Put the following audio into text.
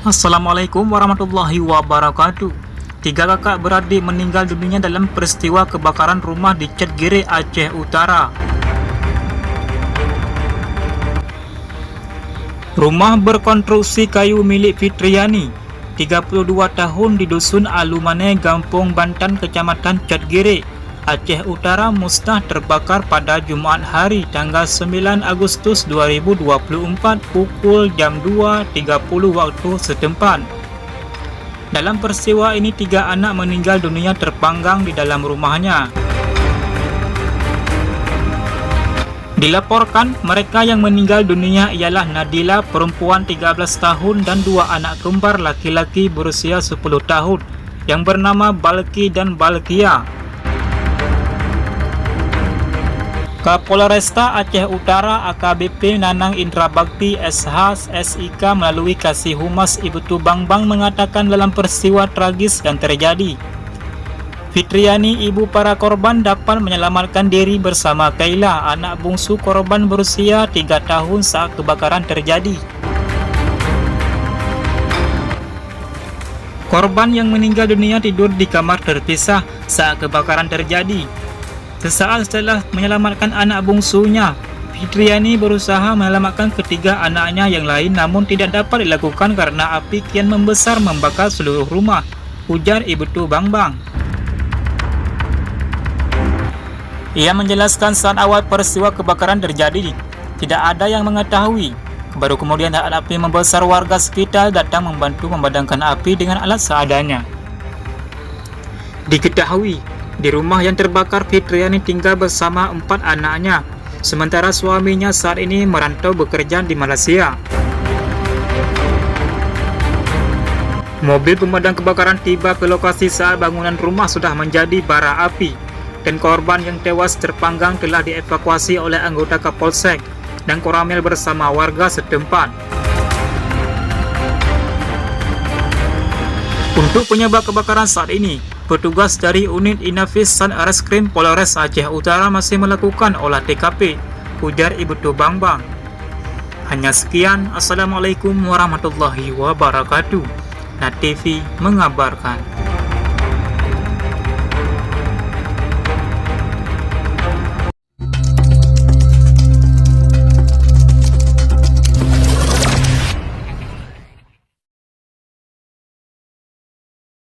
Assalamualaikum warahmatullahi wabarakatuh. Tiga kakak beradik meninggal dunia dalam peristiwa kebakaran rumah di Cetgire, Aceh Utara. Rumah berkonstruksi kayu milik Fitriani, 32 tahun di Dusun Alumane, Gampong Bantan, Kecamatan Cetgire, Aceh Utara, musnah terbakar pada Jumat hari tanggal 9 Agustus 2024 pukul jam 2.30 waktu setempat. Dalam peristiwa ini, 3 anak meninggal dunia terpanggang di dalam rumahnya. Dilaporkan, mereka yang meninggal dunia ialah Nadila, perempuan 13 tahun, dan 2 anak kembar laki-laki berusia 10 tahun yang bernama Balki dan Balkia. Kapolresta Aceh Utara AKBP Nanang Indra Bakti SH SIK melalui Kasih Humas Ibtu Bangbang mengatakan dalam peristiwa tragis yang terjadi, Fitriani, ibu para korban, dapat menyelamatkan diri bersama Kaila, anak bungsu korban berusia 3 tahun saat kebakaran terjadi. Korban yang meninggal dunia tidur di kamar terpisah saat kebakaran terjadi. Sesaat setelah menyelamatkan anak bungsunya, Fitriani berusaha menyelamatkan ketiga anaknya yang lain, namun tidak dapat dilakukan karena api kian membesar membakar seluruh rumah, ujar Ibtu Bangbang. Ia menjelaskan saat awal peristiwa kebakaran terjadi, tidak ada yang mengetahui. Baru kemudian saat api membesar, warga sekitar datang membantu memadamkan api dengan alat seadanya. Diketahui, di rumah yang terbakar, Fitriani tinggal bersama 4 anaknya, sementara suaminya saat ini merantau bekerja di Malaysia. Mobil pemadam kebakaran tiba ke lokasi saat bangunan rumah sudah menjadi bara api, dan korban yang tewas terpanggang telah dievakuasi oleh anggota Kapolsek dan Koramil bersama warga setempat. Untuk penyebab kebakaran saat ini, petugas dari unit Inafis Satreskrim Polres Aceh Utara masih melakukan olah TKP, ujar Ibtu Bangbang. Hanya sekian, Assalamualaikum warahmatullahi wabarakatuh. NAT TV mengabarkan.